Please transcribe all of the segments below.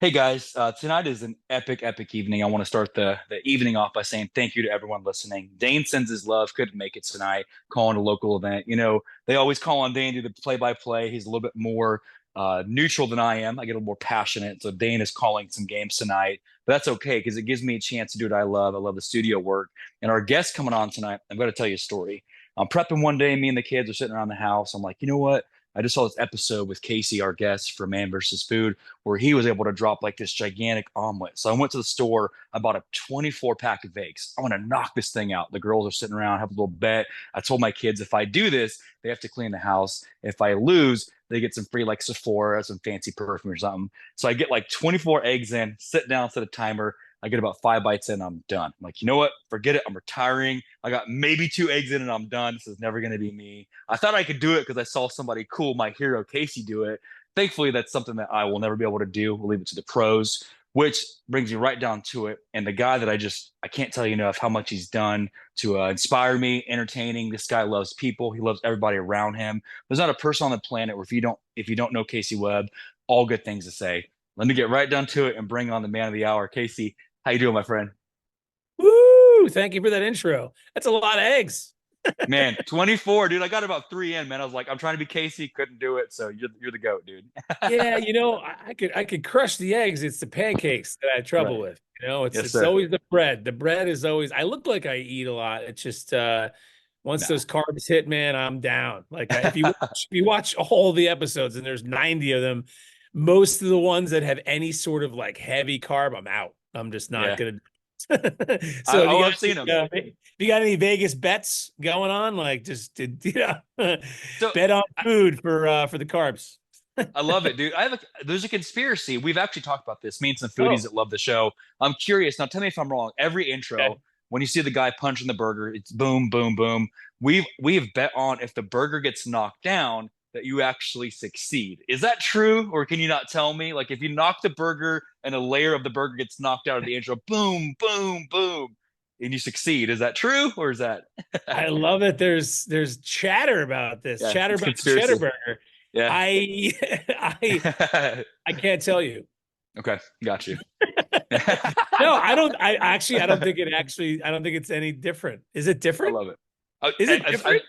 Hey guys, tonight is an epic evening. I want to start the evening off by saying thank you to everyone listening. Dane sends his love, couldn't make it tonight, calling a local event. They always call on Dane to do the play-by-play. He's a little bit more neutral than I am. I get a little more passionate. So Dane is calling some games tonight, but that's okay because it gives me a chance to do what I love. I love the studio work. And our guest coming on tonight, I'm going to tell you a story. I'm prepping one day, me and the kids are sitting around the house. I'm like, you know what? I just saw this episode with Casey, our guest for Man versus Food, where he was able to drop like this gigantic omelet. So I went to the store, I bought a 24 pack of eggs. I want to knock this thing out. The girls are sitting around, have a little bet. I told my kids if I do this, they have to clean the house. If I lose, they get some free like Sephora, some fancy perfume or something. So I get like 24 eggs in, sit down, set a timer. I get about 5 bites in, I'm done. I'm like, you know what? Forget it. I'm retiring. I got maybe 2 eggs in and I'm done. This is never going to be me. I thought I could do it because I saw somebody cool, my hero Casey, do it. Thankfully, that's something that I will never be able to do. We'll leave it to the pros, which brings me right down to it. And the guy that I can't tell you enough how much he's done to inspire me, entertaining. This guy loves people. He loves everybody around him. There's not a person on the planet where if you don't know Casey Webb, all good things to say. Let me get right down to it and bring on the man of the hour, Casey. How you doing, my friend? Woo! Thank you for that intro. That's a lot of eggs. Man, 24, dude. I got about three in, man. I was like, I'm trying to be Casey, couldn't do it. So you're the goat, dude. Yeah, I could crush the eggs. It's the pancakes that I had trouble Right. with. It's Yes, it's sir. always the bread. The bread is always. I look like I eat a lot. It's just once No. those carbs hit, man, I'm down. If you watch all the episodes, and there's 90 of them, most of the ones that have any sort of like heavy carb, I'm out. I'm just not Yeah. gonna. So if you got I've seen him. if you got any Vegas bets going on, like just So bet on food for the carbs. I love it, dude. There's a conspiracy. We've actually talked about this. Me and some foodies Oh, that love the show. I'm curious. Now tell me if I'm wrong. Every intro, okay. when you see the guy punching the burger, it's boom, boom, boom. We have bet on if the burger gets knocked down that you actually succeed. Is that true, or can you not tell me? Like if you knock the burger and a layer of the burger gets knocked out of the intro, boom, boom, boom, and you succeed. Is that true, or is that? I love it. There's chatter about this. Yeah, Chatter it's about the cheddar conspiracy. burger. Yeah. I I I can't tell you. Okay, got you. No, I don't. I don't think it's any different. Is it I different? love it. I, Is it I, different?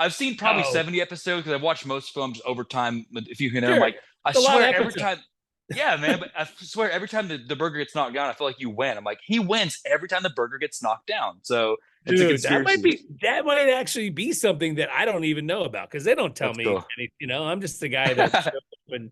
I've seen probably Oh, 70 episodes because I've watched most films over time. If you can, I'm sure. like, I It's a lot of swear every episodes. time, yeah, man, but I swear every time the burger gets knocked down, I feel like you win. I'm like, he wins every time the burger gets knocked down. So it's a Dude, that might conspiracy. be that might actually be something that I don't even know about because they don't tell That's me cool. any, I'm just the guy that shows up and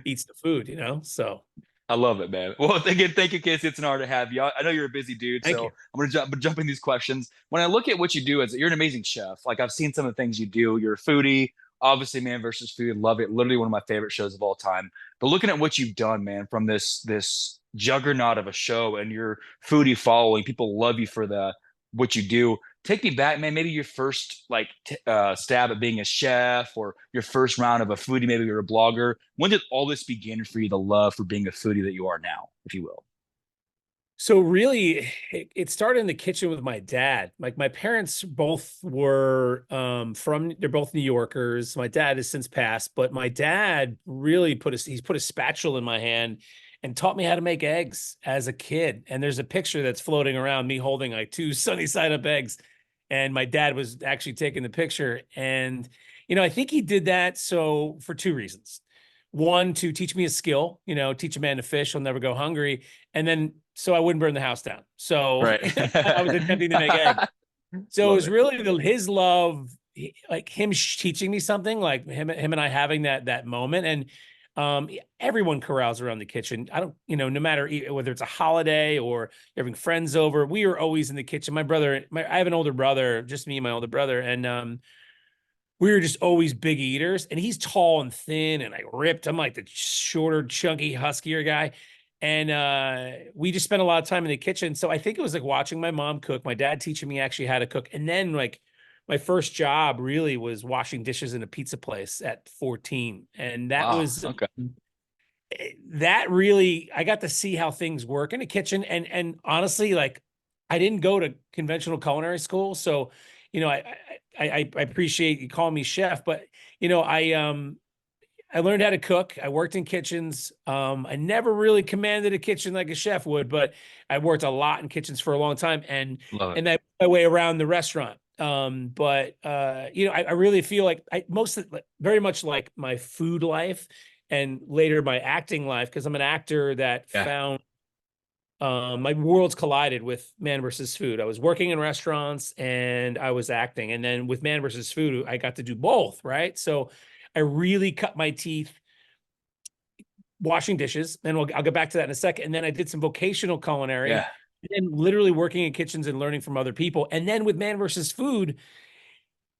eats the food. So I love it, man. Well, again, thank you, Casey. It's an honor to have you. I know you're a busy dude, thank so you. I'm gonna jump in these questions. When I look at what you do, as you're an amazing chef. Like I've seen some of the things you do. You're a foodie, obviously, Man versus Food. Love it. Literally one of my favorite shows of all time. But looking at what you've done, man, from this juggernaut of a show and your foodie following, people love you for the what you do. Take me back, man. Maybe your first like stab at being a chef, or your first round of a foodie. Maybe you're a blogger. When did all this begin for you? The love for being a foodie that you are now, if you will. So really, it started in the kitchen with my dad. Like my parents both were they're both New Yorkers. My dad has since passed, but my dad really he's put a spatula in my hand and taught me how to make eggs as a kid. And there's a picture that's floating around me holding like two sunny side up eggs. And my dad was actually taking the picture. And, I think he did that for two reasons. One, to teach me a skill, teach a man to fish, he'll never go hungry. And then so I wouldn't burn the house down. So Right. I was attempting to make eggs. So it Love was it. really his love, like him teaching me something, like him and I having that moment. And everyone corrals around the kitchen. I don't, no matter whether it's a holiday or having friends over, we are always in the kitchen. I have an older brother, just me and my older brother, and we were just always big eaters. And he's tall and thin and like ripped. I'm like the shorter, chunky, huskier guy. And we just spent a lot of time in the kitchen. So I think it was like watching my mom cook, my dad teaching me actually how to cook. And then like my first job really was washing dishes in a pizza place at 14. And Wow. Okay. that really, I got to see how things work in a kitchen. And honestly, like I didn't go to conventional culinary school. So, I appreciate you calling me chef, but I I learned how to cook. I worked in kitchens. I never really commanded a kitchen like a chef would, but I worked a lot in kitchens for a long time, Love it. and that my way around the restaurant. But I really feel like very much like my food life and later my acting life, because I'm an actor that Yeah. found my worlds collided with Man versus Food. I was working in restaurants and I was acting. And then with Man versus Food, I got to do both, right? So I really cut my teeth washing dishes. And I'll get back to that in a second. And then I did some vocational culinary Yeah. and then literally working in kitchens and learning from other people. And then with Man versus Food,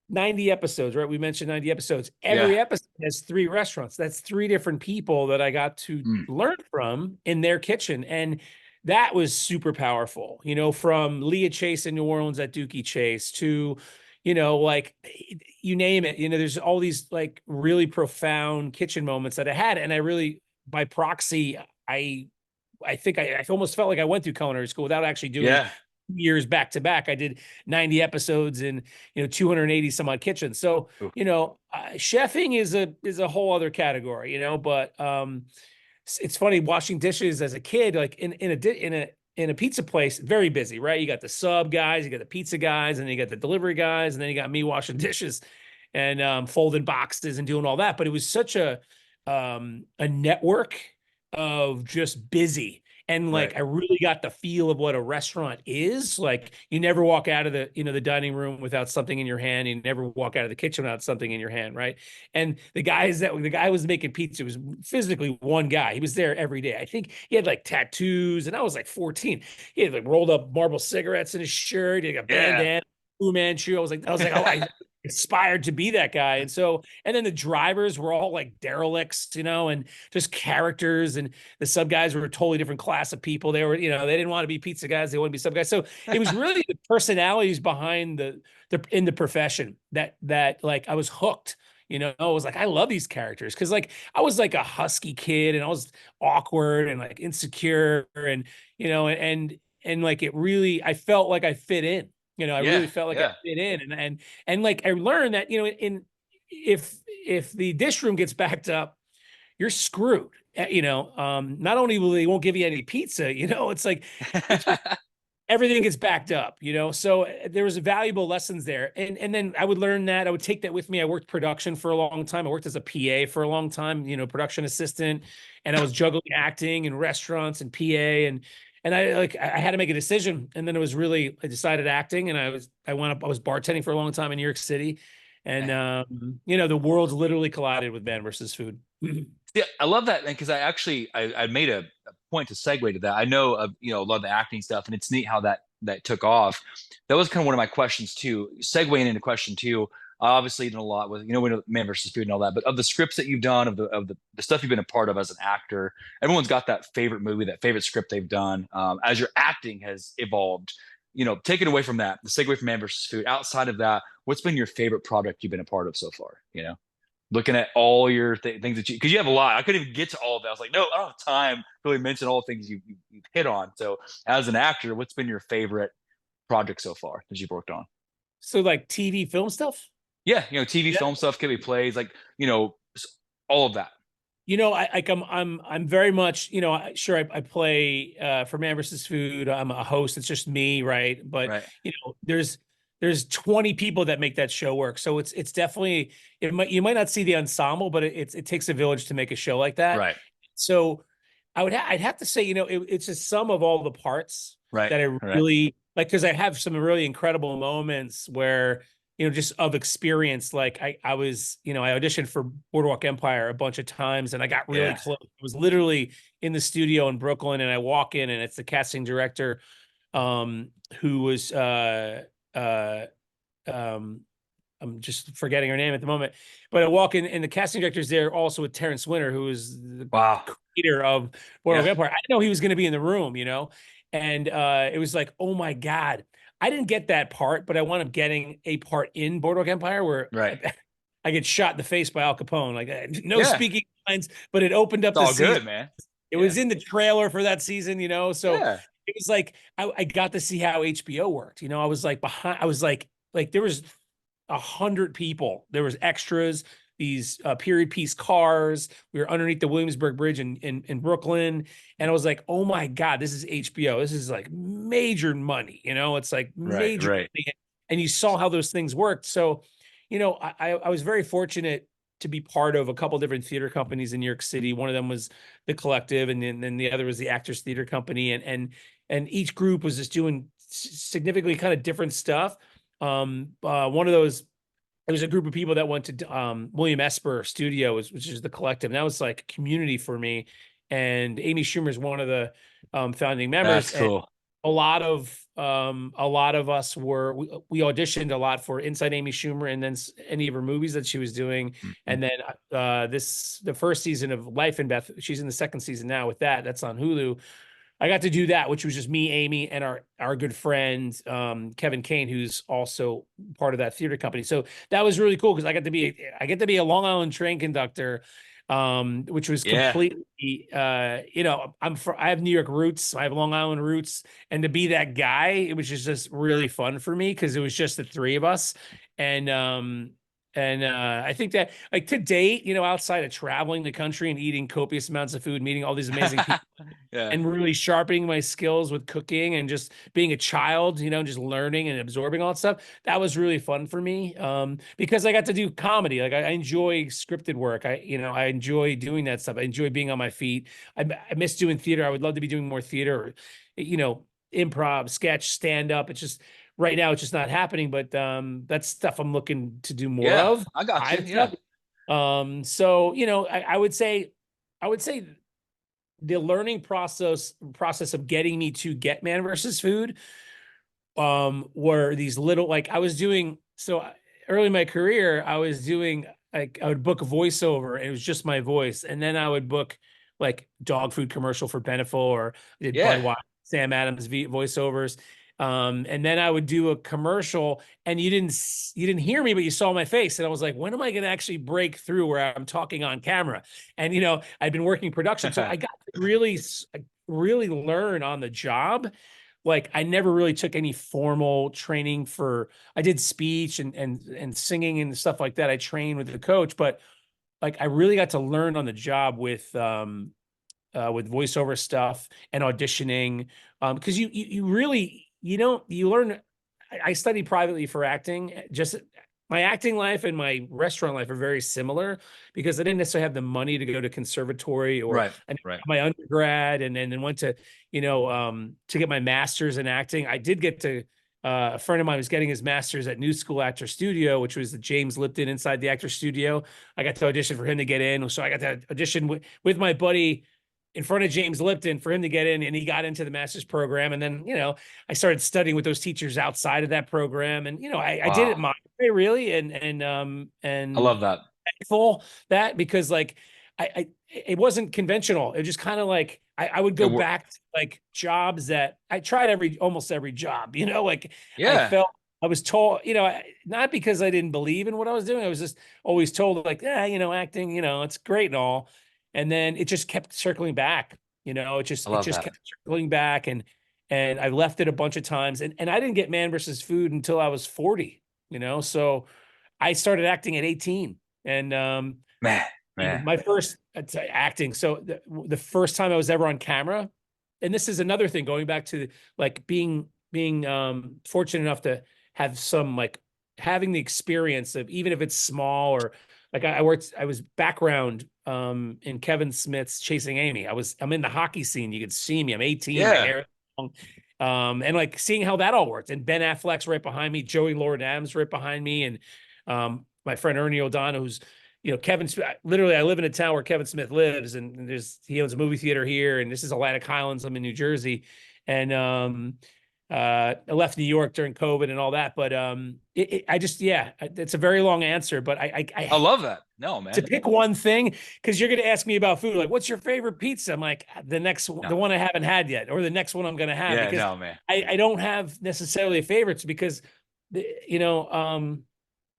90 episodes, right? We mentioned 90 episodes. Yeah. Every episode has 3 restaurants. That's 3 different people that I got to Mm. learn from in their kitchen. And that was super powerful, from Leah Chase in New Orleans at Dookie Chase to, like you name it, there's all these like really profound kitchen moments that I had. And I really, by proxy, I think I almost felt like I went through culinary school without actually doing Yeah. years back to back. I did 90 episodes in 280 some odd kitchens. So Ooh. chefing is a whole other category. But it's funny washing dishes as a kid, like in a pizza place, very busy, right? You got the sub guys, you got the pizza guys, and then you got the delivery guys, and then you got me washing dishes and folding boxes and doing all that. But it was such a network of just busy. And Right. like I really got the feel of what a restaurant is. Like you never walk out of the dining room without something in your hand. You never walk out of the kitchen without something in your hand, right? And the guy was making pizza was physically one guy. He was there every day. I think he had like tattoos, and I was like 14. He had like rolled up Marlboro cigarettes in his shirt. He had a Yeah. bandana, Fu Manchu. I was like, oh, I aspired to be that guy. And then the drivers were all like derelicts, and just characters. And the sub guys were a totally different class of people. They were, they didn't want to be pizza guys. They wanted to be sub guys. So it was really the personalities behind the in the profession that like I was hooked. I was like, I love these characters because like I was like a husky kid and I was awkward and like insecure and like it really I felt like I fit in. I Yeah. really felt like I Yeah. fit in and like I learned that, in if the dish room gets backed up, you're screwed. Not only will they won't give you any pizza, it's like it's just everything gets backed up, so there was valuable lessons there. And then I would learn that. I would take that with me. I worked production for a long time. I worked as a PA for a long time, production assistant, and I was juggling acting and restaurants and PA and I had to make a decision. And then I decided acting, and I was bartending for a long time in New York City. And the worlds literally collided with Man versus Food. Yeah, I love that, man, because I made a point to segue to that. I know of a lot of the acting stuff, and it's neat how that took off. That was kind of one of my questions too. Segueing into question two, I obviously done a lot with we know Man versus Food and all that, but of the scripts that you've done, of the stuff you've been a part of as an actor, everyone's got that favorite movie, that favorite script they've done. As your acting has evolved, take it away from that, the segue from Man versus Food. Outside of that, what's been your favorite product you've been a part of so far? Looking at all your things that because you have a lot. I couldn't even get to all of that. I was like, no, I don't have time to really mention all the things you've hit on. So, as an actor, what's been your favorite project so far that you've worked on? So like TV film stuff. Yeah, TV, Yeah. film stuff, could be plays, like all of that. I'm very much, sure I play for Man versus Food. I'm a host. It's just me, right? But Right, there's 20 people that make that show work. So it's definitely you might not see the ensemble, but it takes a village to make a show like that. right, So I'd have to say, it's a sum of all the parts right, that I right. really like, because I have some really incredible moments where, just of experience. Like I was, I auditioned for Boardwalk Empire a bunch of times and I got really Yeah. close. I was literally in the studio in Brooklyn and I walk in and it's the casting director, who was, uh, um, I'm just forgetting her name at the moment, but I walk in and the casting director's there also with Terrence Winter, who is the Wow. creator of Yeah. Boardwalk Empire. I didn't know he was going to be in the room, and it was like, oh my God, I didn't get that part, but I wound up getting a part in Boardwalk Empire where Right. I get shot in the face by Al Capone, like no Yeah. speaking lines, but it opened up It's the all season. good, man. It Yeah. was in the trailer for that season, so Yeah. it was like I got to see how HBO worked. I was like behind. I was like there was 100 people. There was extras. these period piece cars. We were underneath the Williamsburg Bridge in Brooklyn. And I was like, oh my God, this is HBO. This is like major money, it's like Right, major right. money. And you saw how those things worked. So, I was very fortunate to be part of a couple different theater companies in New York City. One of them was the Collective, and then the other was the Actors Theater Company. And each group was just doing significantly kind of different stuff. One of those, it was a group of people that went to William Esper Studios, which is the Collective. And that was like community for me. And Amy Schumer is one of the founding members. That's And cool. a lot of us we auditioned a lot for Inside Amy Schumer and then any of her movies that she was doing. Mhm. And then the first season of Life in Beth, she's in the second season now with that's on Hulu. I got to do that, which was just me, Amy, and our good friend Kevin Kane, who's also part of that theater company. So that was really cool because I get to be a Long Island train conductor, which was Yeah. completely I have New York roots, I have Long Island roots, and to be that guy, it was just really fun for me because it was just the three of us, and I think that like to date, outside of traveling the country and eating copious amounts of food, meeting all these amazing people Yeah. and really sharpening my skills with cooking and just being a child, just learning and absorbing all that stuff. That was really fun for me because I got to do comedy. Like I enjoy scripted work. I enjoy doing that stuff. I enjoy being on my feet. I miss doing theater. I would love to be doing more theater, or, improv, sketch, stand up. It's just right now it's just not happening. But that's stuff I'm looking to do more Yeah. of. I got you. Kind of Yeah. stuff. So I would say the learning process of getting me to Get Man versus Food were these little, like I was doing so early in my career. I was doing, like, I would book a voiceover and it was just my voice, and then I would book like dog food commercial for Beneful, or I did Yeah. Budweiser, Sam Adams voiceovers. And then I would do a commercial, and you didn't hear me, but you saw my face, and I was like, when am I going to actually break through where I'm talking on camera? And I'd been working production, so I got to really learn on the job. Like I never really took any formal training for. I did speech and singing and stuff like that. I trained with the coach, but like I really got to learn on the job with voiceover stuff and auditioning. Because you really you learn. I studied privately for acting. Just my acting life and my restaurant life are very similar because I didn't necessarily have the money to go to conservatory, or Right. and Right. my undergrad, and then went to get my master's in acting. I did get to. A friend of mine was getting his master's at New School Actor Studio, which was the James Lipton inside the actor studio. I got to audition for him to get in. So I got to audition with my buddy in front of James Lipton for him to get in, and he got into the master's program. And then, I started studying with those teachers outside of that program. And, I did it Wow. my way, really. I And love that. thankful that, because like, it wasn't conventional. It just kind of like, I would It go wor- back to like jobs that I tried almost every job, like I yeah. felt I was told, not because I didn't believe in what I was doing. I was just always told like, yeah, acting, it's great and all. And then it just kept circling back, it I just, it love just that. kept circling back. And I left it a bunch of times, and I didn't get Man versus Food until I was 40, so I started acting at 18. And Man, man. my first acting. So the first time I was ever on camera, and this is another thing going back to like being fortunate enough to have some, like, having the experience of, even if it's small, or like I was background in Kevin Smith's Chasing Amy. I'm in the hockey scene. You could see me. I'm 18, my Yeah. hair is long. And like seeing how that all worked, and Ben Affleck's right behind me, Joey Lauren Adams right behind me, and my friend Ernie O'Donnell, who's Kevin Smith. Literally, I live in a town where Kevin Smith lives, and he owns a movie theater here, and this is Atlantic Highlands. I'm in New Jersey, and I left New York during COVID and all that. But I just, yeah, it's a very long answer, but I love that. No, to man. pick one thing, because you're going to ask me about food, like, what's your favorite pizza? I'm like, the No. one I haven't had yet, or the next one I'm going to have, Yeah, because no, man. I don't have necessarily favorites, because you know,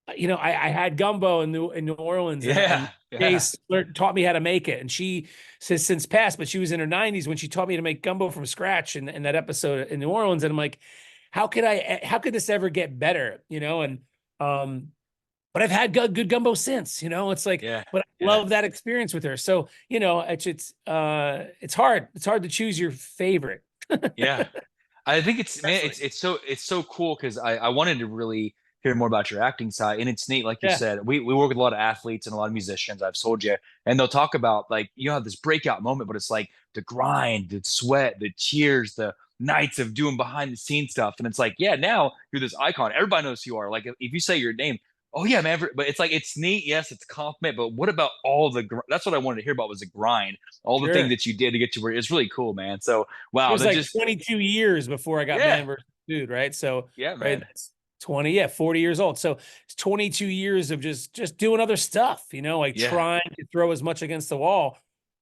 I had gumbo in New Orleans, and Yeah. Yeah. Grace taught me how to make it. And she says since passed, but she was in her 90s when she taught me to make gumbo from scratch in that episode in New Orleans. And I'm like, how could this ever get better? And um, but I've had good gumbo since, it's like, Yeah. but I Yeah. love that experience with her. So, it's hard. It's hard to choose your favorite. Yeah. I think it's man, Wrestling. it's so cool because I wanted to really hear more about your acting side, and it's neat, like you Yeah, said. We work with a lot of athletes and a lot of musicians. I've told you, and they'll talk about like you have this breakout moment, but it's like the grind, the sweat, the tears, the nights of doing behind the scenes stuff, and it's like yeah, now you're this icon. Everybody knows who you are. Like if you say your name. Oh yeah, man! But it's like it's neat. Yes, it's a compliment. But what about all the? That's what I wanted to hear about was the grind, all the things sure. that you did to get to where it's really cool, man. So It wow, was that like just 22 years before I got yeah, Man versus Food, right? So, yeah, right, man. that's 20, yeah, 40 years old. So it's 22 years of just doing other stuff, like Yeah. trying to throw as much against the wall.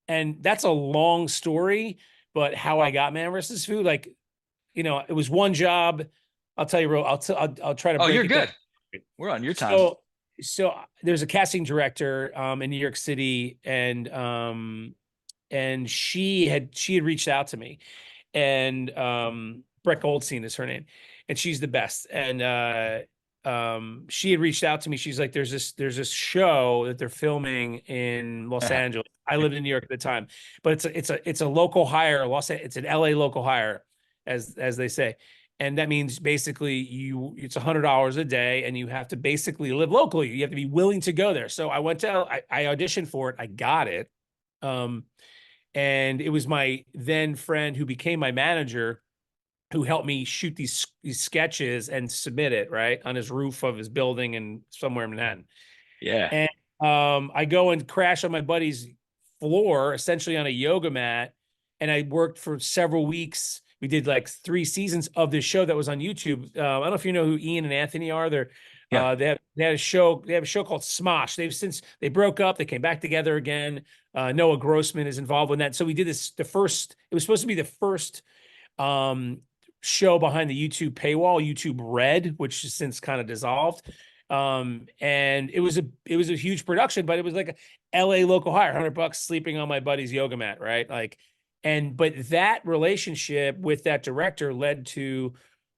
And that's a long story, but how I got Man versus Food, like, it was one job. I'll tell you, real. I'll try to Oh, break you're it down. good. We're on your time. So there's a casting director in New York City, and she had reached out to me, and Brett Goldstein is her name, and she's the best. And she had reached out to me. She's like, there's this show that they're filming in Los Angeles. I lived in New York at the time, but it's a local hire. It's an LA local hire, as they say. And that means basically it's $100 a day, and you have to basically live locally. You have to be willing to go there. So I auditioned for it. I got it. Um, and it was my then friend who became my manager who helped me shoot these sketches and submit it right on his roof of his building in somewhere in Manhattan. Yeah. And I go and crash on my buddy's floor, essentially on a yoga mat. And I worked for several weeks. We did like 3 seasons of this show that was on YouTube. I don't know if you know who Ian and Anthony are. Yeah. They had a show. They have a show called Smosh. They broke up. They came back together again. Noah Grossman is involved in that. So we did this. It was supposed to be the first um, show behind the YouTube paywall, YouTube Red, which has since kind of dissolved. And it was a huge production, but it was like a LA local hire, $100 sleeping on my buddy's yoga mat, right? But that relationship with that director led to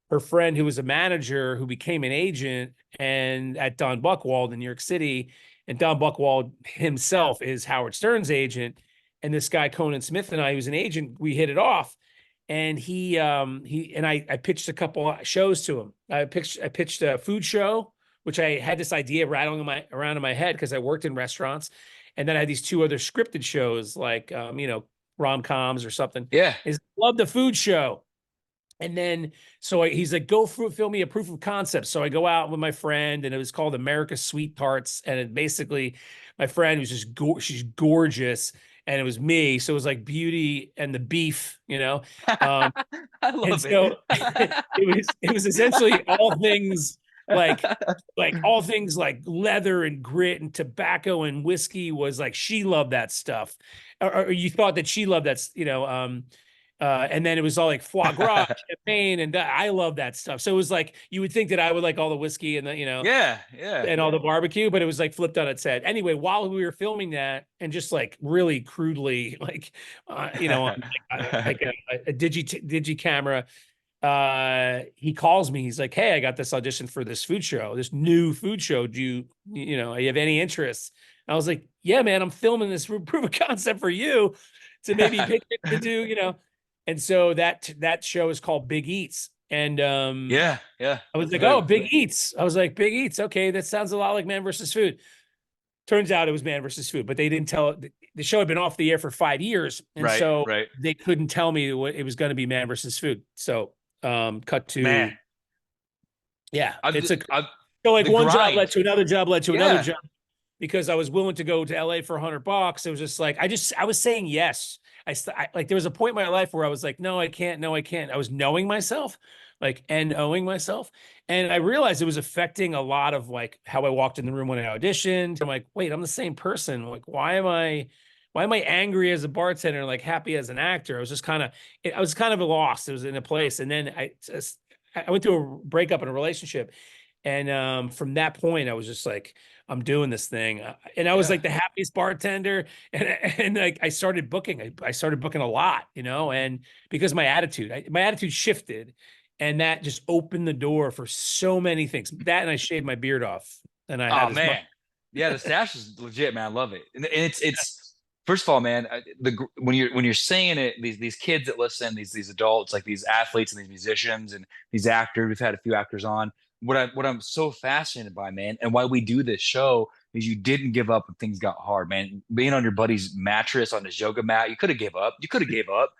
her friend who was a manager who became an agent and at Don Buchwald in New York City. And Don Buchwald himself is Howard Stern's agent. And this guy, Conan Smith, and I, who's an agent, we hit it off. And I pitched a couple of shows to him. I pitched a food show, which I had this idea rattling around in my head because I worked in restaurants. And then I had these two other scripted shows like, rom-coms or something. Yeah. Is love the food show. And then, he's like, go film me a proof of concept. So I go out with my friend, and it was called America's Sweet Tarts. And it basically, my friend was just, she's gorgeous. And it was me. So it was like Beauty and the Beef, Um, I and love it. so it was essentially all things like all things like leather and grit and tobacco and whiskey was like she loved that stuff. Or you thought that she loved that, and then it was all like foie gras, champagne, and I love that stuff. So it was like you would think that I would like all the whiskey and Yeah. Yeah. and all the barbecue, but it was like flipped on its head. Anyway, while we were filming that, and just like really crudely, on like a digi camera, he calls me. He's like, "Hey, I got this audition for this food show, this new food show. Do you have any interest?" And I was like, "Yeah, man, I'm filming this proof of concept for you to maybe pitch it to do." And so that show is called Big Eats, and Yeah. Yeah. I was That's like, very "Oh, Big Eats." I was like, "Big Eats. Okay, that sounds a lot like Man versus Food." Turns out it was Man versus Food, but they didn't tell. The show had been off the air for 5 years, and right. so Right. they couldn't tell me what it was going to be Man versus Food. So, cut Man. to yeah, I've I've so like the one job led grind. to another job led to another Yeah. job because I was willing to go to LA for $100. It was just like I was saying yes. Like there was a point in my life where I was like, no, I can't, no, I can't. I was knowing myself, like and owing myself, and I realized it was affecting a lot of like how I walked in the room when I auditioned. I'm like, wait, I'm the same person. Like, why am I angry as a bartender and like happy as an actor? I was kind of lost. It was in a place, and then I went through a breakup in a relationship, and from that point, I was just like, I'm doing this thing, and I was Yeah. like the happiest bartender, and like I started booking. I started booking a lot, and because my attitude shifted, and that just opened the door for so many things. That and I shaved my beard off. and I had Oh this much. man, yeah, the stash is legit, man. I love it, and it's first of all, man, when you're saying it, these kids that listen, these adults, like these athletes and these musicians and these actors. We've had a few actors on. What I'm so fascinated by, man, and why we do this show is you didn't give up when things got hard, man. Being on your buddy's mattress on his yoga mat, you could have gave up. You could have gave up,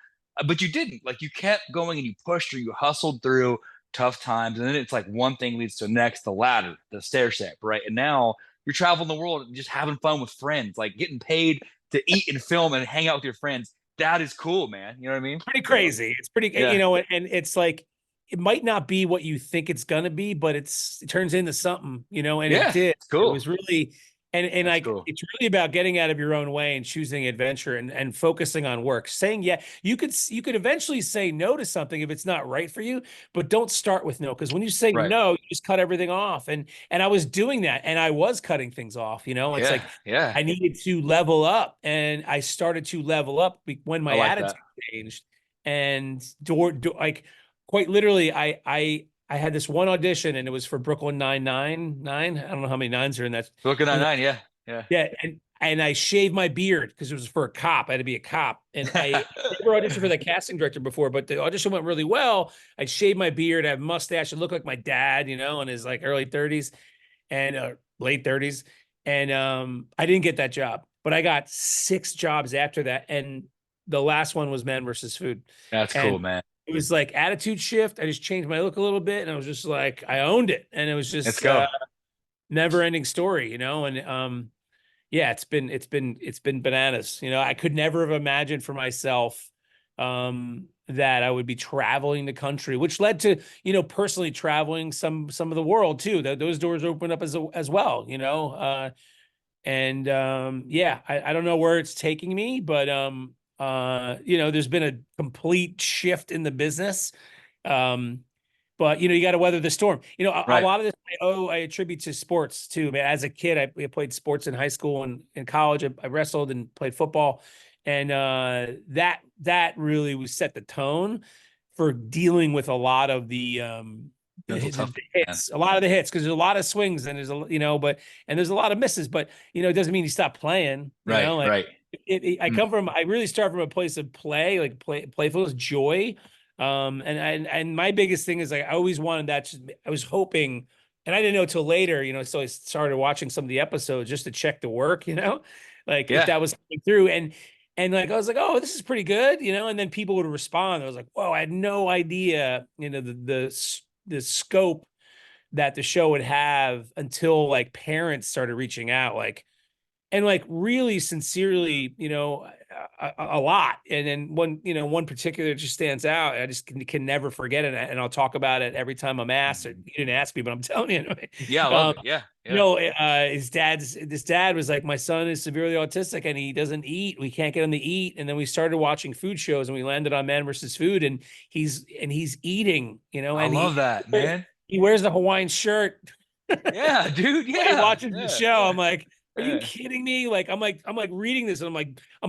but you didn't. Like you kept going and you pushed through. You hustled through tough times, and then it's like one thing leads to the next, the ladder, the stair step, right? And now you're traveling the world and just having fun with friends, like getting paid to eat and film and hang out with your friends. That is cool, man. You know what I mean? Pretty So crazy. It's pretty, yeah, and it's like it might not be what you think it's gonna be, but it turns into something, and it yeah, did. it's It cool. was really, and That's like cool. it's really about getting out of your own way and choosing adventure and focusing on work. Saying yeah, you could eventually say no to something if it's not right for you, but don't start with no, because when you say Right. no, you just cut everything off. And I was doing that, and I was cutting things off. It's Yeah, like yeah. I needed to level up, and I started to level up when I my like that. attitude changed. And like quite literally, I had this one audition, and it was for Brooklyn Nine. I don't know how many nines are in that. Brooklyn In Nine-Nine, yeah, yeah. Yeah, and I shaved my beard because it was for a cop. I had to be a cop, and I never auditioned for the casting director before, but the audition went really well. I shaved my beard, I have a mustache, I look like my dad, in his like early 30s and late 30s, and I didn't get that job, but I got 6 jobs after that, and the last one was Men versus Food, That's and cool, man. it was like attitude shift. I just changed my look a little bit, and I was just like I owned it, and it was Let's just go. never ending story, and yeah, it's been bananas. I could never have imagined for myself that I would be traveling the country, which led to, personally traveling some of the world too. Those doors opened up as well, and yeah, I don't know where it's taking me, but there's been a complete shift in the business. Um, but you got to weather the storm. A Right. lot of this I attribute to sports too. Man, as a kid, I played sports in high school and in college. I wrestled and played football, and that really was set the tone for dealing with a lot of Mental the toughness, man. hits, a lot of the hits, because there's a lot of swings and but and there's a lot of misses, but it doesn't mean you stop playing. Right, Like right. Mm. I really start from a place of play, like playfulness, joy. And my biggest thing is like I always wanted that. I was hoping, and I didn't know till later, so I started watching some of the episodes just to check the work, like if Yeah. that was coming through. And like I was like, oh, this is pretty good, and then people would respond. I was like, whoa, I had no idea, the scope that the show would have until like parents started reaching out, like and like really sincerely, a lot. And then one particular just stands out. I just can never forget it, and I'll talk about it every time I'm asked. Or you didn't ask me, but I'm telling you. Yeah, I love um, it. Yeah, yeah. his dad was like, my son is severely autistic and he doesn't eat. We can't get him to eat. And then we started watching food shows, and we landed on Man versus Food, and he's eating, I and love that, man. he wears the Hawaiian shirt Yeah, dude. while he Yeah, watches the yeah, show. I'm yeah, like, are you yeah. kidding me? Like, I'm like reading this, and I'm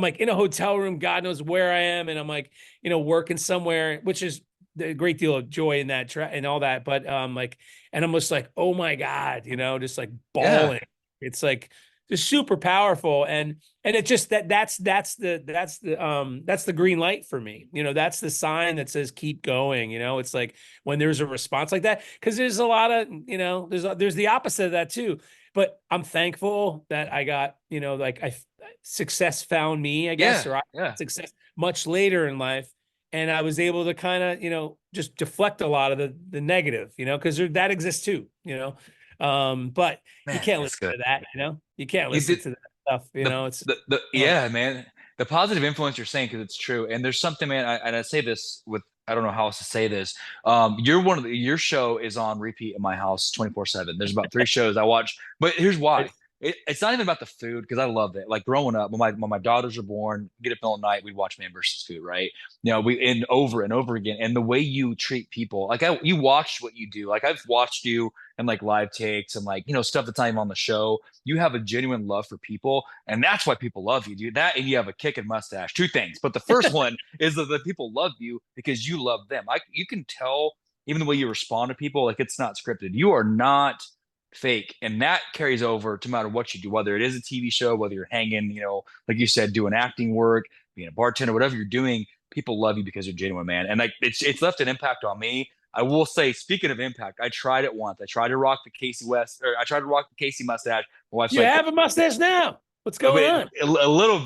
like in a hotel room, God knows where I am, and I'm like, working somewhere, which is a great deal of joy in that and all that. But like, and I'm just like, oh my God, just like Yeah. bawling. It's like just super powerful, and it just that's the green light for me. That's the sign that says keep going. It's like when there's a response like that, because there's a lot of there's the opposite of that too. But I'm thankful that I got, like success found me, I guess, Yeah, or I yeah. success much later in life. And I was able to kind of, just deflect a lot of the negative, because that exists too, but you Man, can't that's listen good. to that, you can't You listen did to that stuff, the it's the oh, yeah, man. The positive influence you're saying, because it's true. And there's something, man, and I say this with, I don't know how else to say this. Your show is on repeat in my house 24/7. There's about 3 shows I watch, but here's why. It's not even about the food, because I loved it. Like growing up, when my daughters were born, get up all night, we'd watch Man versus Food, right? We and over again. And the way you treat people, like you watched what you do. Like I've watched you and like live takes and like stuff that's not even on the show. You have a genuine love for people, and that's why people love you, dude. That, and you have a kicking mustache. 2 things, but the first one is that the people love you because you love them. You can tell even the way you respond to people, like it's not scripted. You are not fake. And that carries over to no matter what you do, whether it is a TV show, whether you're hanging, like you said, doing acting work, being a bartender, whatever you're doing, people love you because you're genuine, man. And like it's left an impact on me. I will say, speaking of impact, I tried it once. I tried to rock the Casey West, or I tried to rock the Casey mustache. My wife's You like, have a mustache now. What's a, going on? a little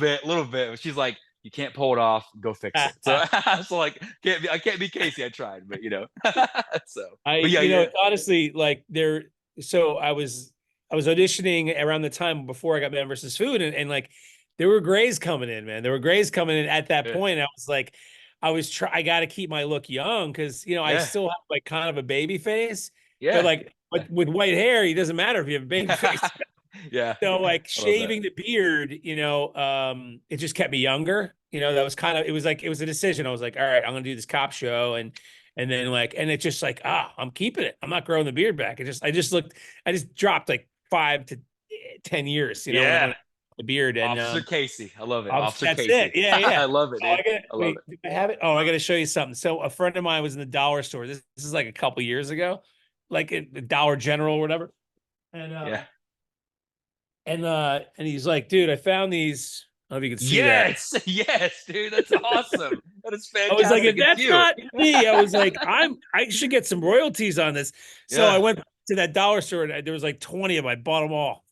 bit. She's like, you can't pull it off. Go fix it. So, so like, I can't be Casey. I tried, but so, but yeah, yeah, It's honestly like there. So I was auditioning around the time before I got Man versus Food, and like there were grays coming in, man. There were grays coming in at that yeah, point. I was like, I got to keep my look young because I yeah, still have like kind of a baby face, but yeah, like with white hair, it doesn't matter if you have a baby face. yeah. So like I love that. shaving the beard, it just kept me younger. That was kind of it was a decision. I was like, all right, I'm gonna do this cop show and then like and it just like I'm keeping it. I'm not growing the beard back. I just dropped like 5 to 10 years, Yeah, when the beard and Officer Casey. I love it. Officer that's it. Casey. Yeah, yeah. I love it, Oh, dude. I love wait, it. do I have it? Oh, I got to show you something. So a friend of mine was in the dollar store. This is like a couple years ago, like at the Dollar General or whatever. And Yeah. and he's like, dude, I found these. I don't know if you can see that. Yes, yes, dude. That's awesome. That is I was like, fantastic. if It's that's you. not me, I was like, I should get some royalties on this. So I Yeah. went to that dollar store and there was like 20 of them. I bought them all.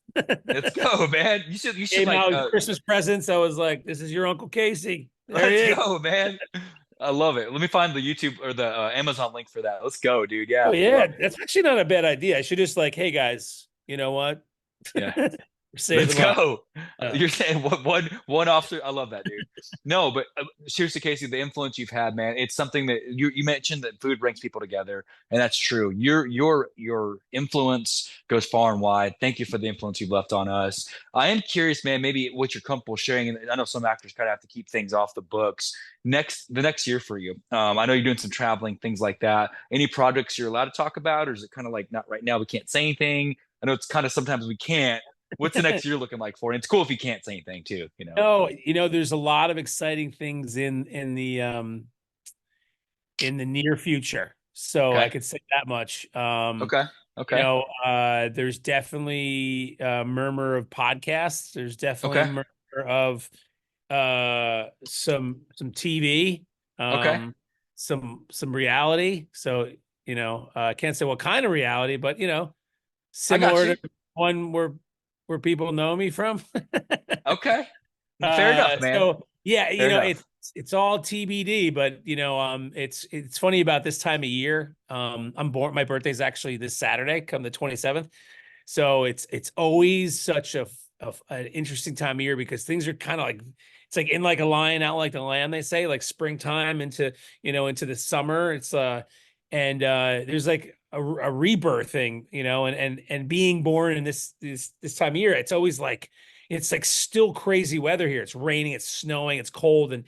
Let's go, man. You should Gave them like out Christmas presents. I was like, this is your Uncle Casey. There he let's is. go, man. I love it. Let me find the YouTube or the Amazon link for that. Let's go, dude. Oh Yeah. yeah, that's actually not a bad idea. I should just like, hey guys, you know what? Yeah. We're Let's saving lives. go. Yeah. You're saying one officer. I love that, dude. No, but seriously, Casey, the influence you've had, man, it's something that you mentioned that food brings people together, and that's true. Your influence goes far and wide. Thank you for the influence you've left on us. I am curious, man, maybe what you're comfortable sharing. And I know some actors kind of have to keep things off the books the next year for you. I know you're doing some traveling, things like that. Any projects you're allowed to talk about, or is it kind of like not right now? We can't say anything. I know it's kind of sometimes we can't. What's the next year looking like for? And it's cool if you can't say anything too. No, there's a lot of exciting things in the near future. So I Okay. could say that much. Okay. Okay. There's definitely a murmur of podcasts. There's definitely a Okay. murmur of some TV, Okay. some reality. So, I can't say what kind of reality, but I got similar you. to one where people know me from. Okay. Fair enough, man. So yeah, Fair enough. it's all TBD, but it's funny about this time of year. I'm born. My birthday's actually this Saturday, come the 27th. So it's always such an interesting time of year because things are kind of like it's like in like a lion, out like the lamb. They say like springtime into the summer. And there's like a rebirthing, and being born in this time of year. It's like still crazy weather here. It's raining, it's snowing, it's cold, and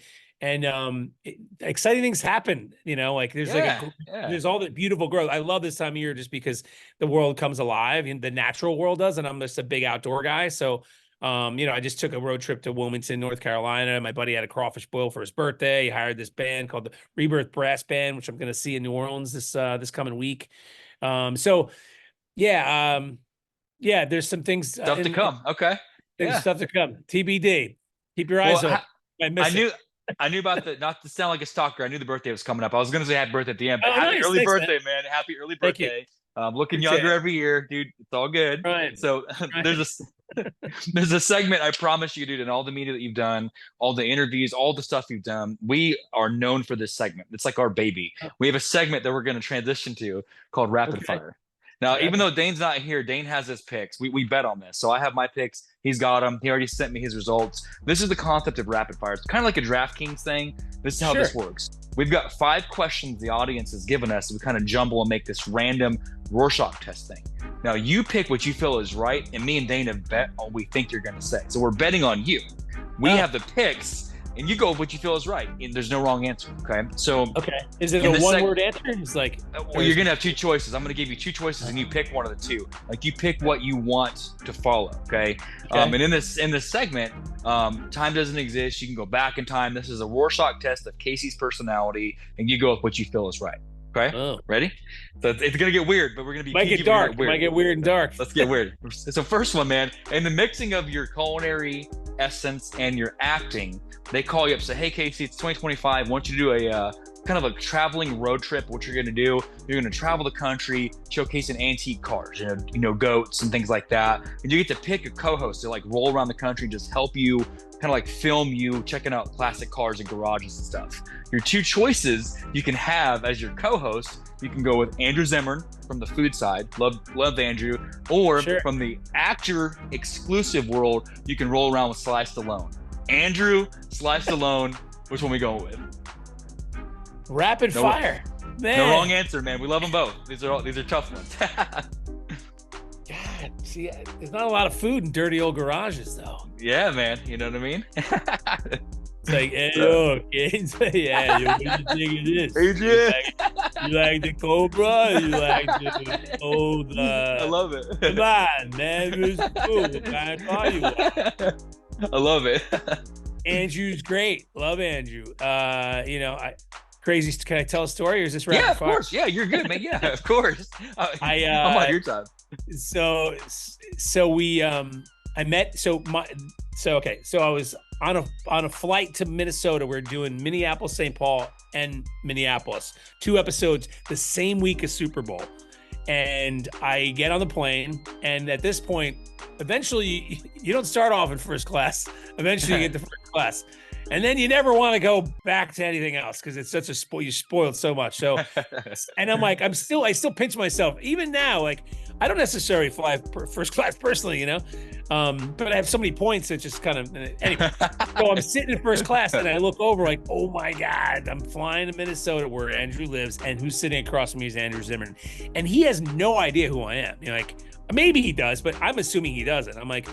exciting things happen. Like Yeah. Yeah. there's all the beautiful growth. I love this time of year just because the world comes alive and the natural world does, and I'm just a big outdoor guy. So I just took a road trip to Wilmington, North Carolina. My buddy had a crawfish boil for his birthday. He hired this band called the Rebirth Brass Band, which I'm going to see in New Orleans this coming week. So yeah, yeah, there's some things Stuff to come. Okay. there's Yeah. stuff to come. TBD. Keep your Well, eyes open. I I miss it. knew I knew about the not to sound like a stalker. I knew the birthday was coming up. I was gonna say happy birthday at the end, but Oh, happy nice. early Thanks, man. birthday, man. Happy early Thank you. birthday. Looking Appreciate younger it. every year, dude. It's all good. Right. So Right. there's there's a segment I promise you, dude, in all the media that you've done, all the interviews, all the stuff you've done. We are known for this segment. It's like our baby. We have a segment that we're going to transition to called Rapid Okay. Fire. Now, even Rapid. though Dane's not here, Dane has his picks. We bet on this. So I have my picks. He's got them. He already sent me his results. This is the concept of rapid fire. It's kind of like a DraftKings thing. This is how Sure. this works. We've got 5 questions the audience has given us. We kind of jumble and make this random Rorschach test thing. Now, you pick what you feel is right, and me and Dane have bet on what we think you're going to say. So we're betting on you. We Oh. have the picks, and you go with what you feel is right. And there's no wrong answer. Okay. So Okay. Is it in a this one-word answer? It's like well, you're gonna have 2 choices. I'm gonna give you 2 choices, and you pick one of the 2. Like you pick what you want to follow. Okay. And in this segment, time doesn't exist. You can go back in time. This is a Rorschach test of Casey's personality, and you go with what you feel is right. Okay, Oh, ready? So it's gonna get weird, but we're gonna be might PG. get We're gonna get dark. It might weird. get weird and dark. Let's get weird. So first one, man, in the mixing of your culinary essence and your acting, they call you up, say, "Hey, Casey, it's 2025. I want you to do a kind of a traveling road trip. What you're gonna do? You're gonna travel the country, showcasing antique cars, goats and things like that. And you get to pick a co-host to like roll around the country and just help you, kind of like film you checking out classic cars and garages and stuff. Your two choices you can have as your co-host. You can go with Andrew Zimmern from the food side. Love Andrew. Or Sure. from the actor exclusive world, you can roll around with Sly Stallone. Andrew, Sly Stallone, which one we going with? Rapid No- fire. Man. No wrong answer, man. We love them both. These are tough ones. God, see, there's not a lot of food in dirty old garages, though. Yeah, man. You know what I mean? It's like, hey, So- yo, kids, yeah, yo, what do you think of this? Adrian. You like the Cobra? You like the old, I love it. come on, man, it was cool. What kind of car you want? I love it. Andrew's great. Love Andrew. Crazy. Can I tell a story or is this rapid Yeah, of fire? course. Yeah, you're good, man. Yeah, of course. I'm on your time. So we I met so I was on a flight to Minnesota. We're doing Minneapolis, St. Paul, and Minneapolis, 2 episodes the same week as Super Bowl. And I get on the plane, and at this point, eventually you don't start off in first class. Eventually you get to first class. And then you never want to go back to anything else because it's such a you spoiled so much. So, and I'm like, I still pinch myself even now. Like, I don't necessarily fly first class personally, but I have so many points that just kind of anyway. So I'm sitting in first class and I look over like, oh my God, I'm flying to Minnesota where Andrew lives, and who's sitting across from me is Andrew Zimmern, and he has no idea who I am. Like maybe he does, but I'm assuming he doesn't. I'm like,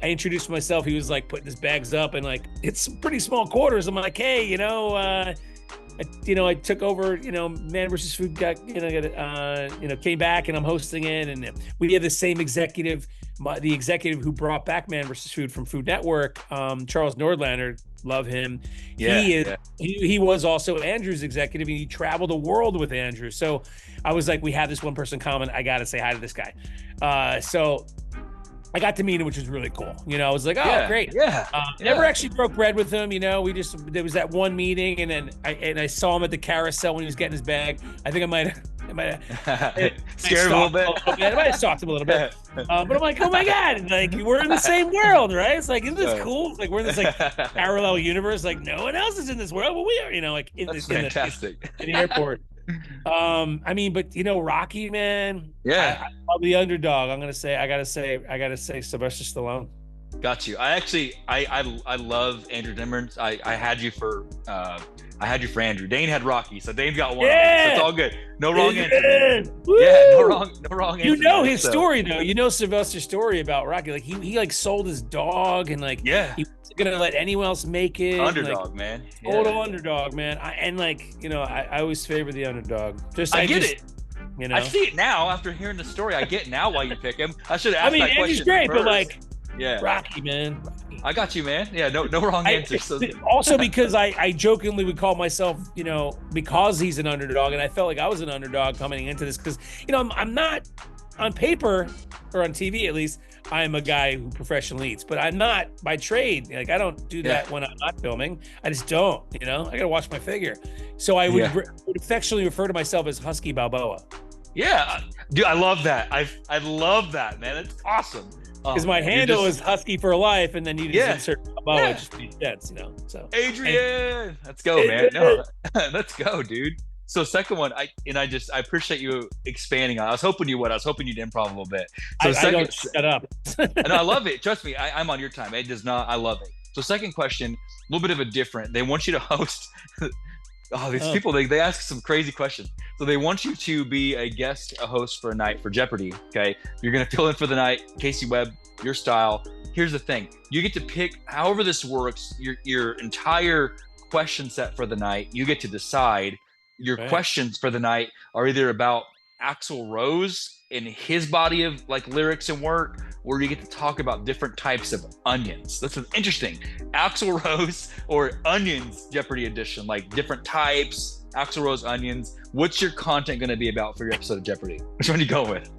I introduced myself. He was like putting his bags up and like, it's pretty small quarters. I'm like, hey, I took over, Man vs. Food came back and I'm hosting it. And we have the same executive, the executive who brought back Man vs. Food from Food Network, Charles Nordlander, love him. Yeah, He was also Andrew's executive, and he traveled the world with Andrew. So I was like, we have this one person common. I got to say hi to this guy. So I got to meet him, which was really cool. I was like, oh, great. Yeah. Never actually broke bread with him. There was that one meeting, and then I saw him at the carousel when he was getting his bag. I think I might have scared him a little bit. I might have stalked him a little bit. But I'm like, oh my God, like we're in the same world, right? It's like, isn't this cool? It's like we're in this like parallel universe. Like no one else is in this world, but we are, like in Fantastic. in the airport. But Rocky, man. Yeah. I love the underdog. I gotta say Sylvester Stallone. Got you. I love Andrew Zimmern. I had you for Andrew. Dane had Rocky, so Dane's got one. Yeah. So it's all good. No wrong answer. Woo! Yeah, no wrong answer. You know his story though. You know Sylvester's story about Rocky. Like he like sold his dog and like he wasn't gonna let anyone else make it. Underdog, man. Total underdog, man. I always favor the underdog. I get it. I see it now after hearing the story. I get now why you pick him. I should have asked that question. Andrew's great, first. but like yeah, Rocky, man. I got you, man. Yeah, no wrong answer. So. Also because I jokingly would call myself, because he's an underdog, and I felt like I was an underdog coming into this because, I'm not on paper or on TV at least. I'm a guy who professionally eats, but I'm not by trade. Like I don't do that when I'm not filming. I just don't. I gotta watch my figure. So I would affectionately refer to myself as Husky Balboa. Yeah, dude, I love that. I love that, man. It's awesome. Because my handle is Husky for life, and then you just insert Balboa, it just makes sense, So Adrian, let's go, man. No, let's go, dude. So second one, I appreciate you expanding on. I was hoping you would. I was hoping you'd improv a little bit. So I don't shut up. And I love it. Trust me, I'm on your time. It does not. I love it. So second question, a little bit of a different. They want you to host. These people, they ask some crazy questions. So they want you to be a host for a night for Jeopardy. Okay, you're gonna fill in for the night. Casey Webb, your style. Here's the thing: you get to pick however this works. Your entire question set for the night. You get to decide. Your questions for the night are either about Axl Rose and his body of like lyrics and work, where you get to talk about different types of onions. This is interesting. Axl Rose or onions Jeopardy edition, like different types, Axl Rose onions. What's your content going to be about for your episode of Jeopardy? Which one do you go with?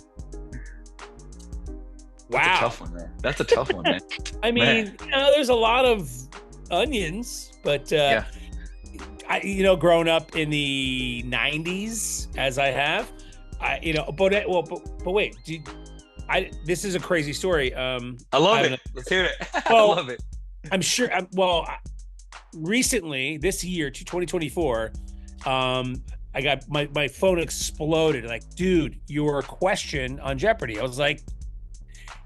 Wow. That's a tough one, man. That's a tough one, man. I mean, there's a lot of onions, but Yeah. Growing up in the 90s, as I have, but wait, this is a crazy story. I love it. Let's hear it. Well, I love it. I'm sure. Recently, this year, 2024, I got my phone exploded. Like, dude, your question on Jeopardy. I was like,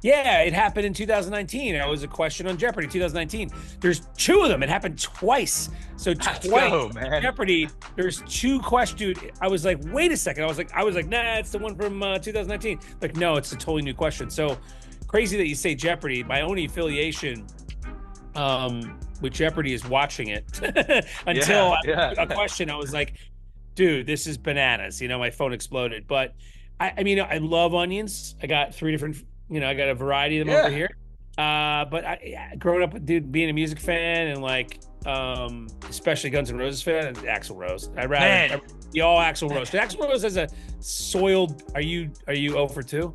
yeah, it happened in 2019. I was a question on Jeopardy 2019. There's two of them. It happened twice. So Let's twice go, man. Jeopardy. There's two questions. Dude, I was like, wait a second. I was like, nah, it's the one from 2019. Like, no, it's a totally new question. So crazy that you say Jeopardy. My only affiliation with Jeopardy is watching it until a question. I was like, dude, this is bananas. My phone exploded. But I mean, I love onions. I got three different. I got a variety of them over here. But growing up, dude, being a music fan and like, especially Guns N' Roses fan and Axl Rose. I'd rather be all Axl Rose. Axl Rose has a soiled. Are you 0 for 2?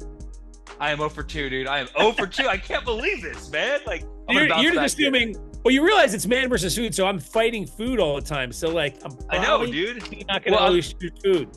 I am 0 for 2, dude. I am 0 for 2. I can't believe this, man. Like, you're just assuming. Well, you realize it's man versus food, so I'm fighting food all the time. So like, I know, dude. Not gonna always shoot food.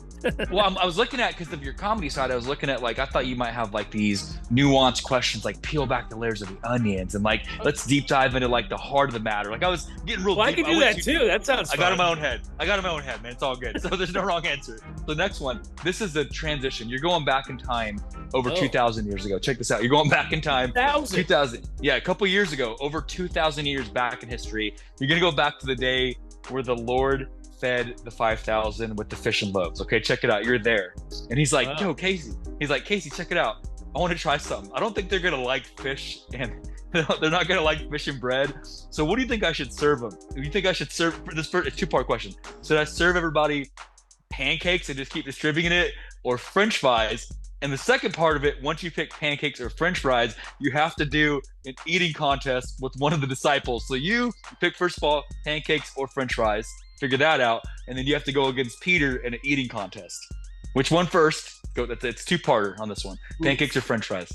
Well, I was looking at, because of your comedy side, I was looking at, like, I thought you might have like these nuanced questions, like peel back the layers of the onions and like let's deep dive into like the heart of the matter. Like, I was getting real deep. I can do that too. That sounds fun. I got in my own head, man. It's all good. So there's no wrong answer. So next one, this is a transition. You're going back in time over 2,000 years ago. Check this out. You're going back in time 2,000. Yeah, a couple years ago, over 2,000 years back in history. You're gonna go back to the day where the Lord fed the 5,000 with the fish and loaves. Okay, check it out. You're there. And he's like, yo, Casey. He's like, Casey, check it out. I want to try something. I don't think they're going to like fish, and they're not going to like fish and bread. So what do you think I should serve them? Do you think I should serve, for this first, a two-part question. Should I serve everybody pancakes and just keep distributing it, or French fries? And the second part of it, once you pick pancakes or French fries, you have to do an eating contest with one of the disciples. So you pick, first of all, pancakes or French fries. Figure that out, and then you have to go against Peter in an eating contest. Which one first? It's two-parter on this one. Pancakes or French fries?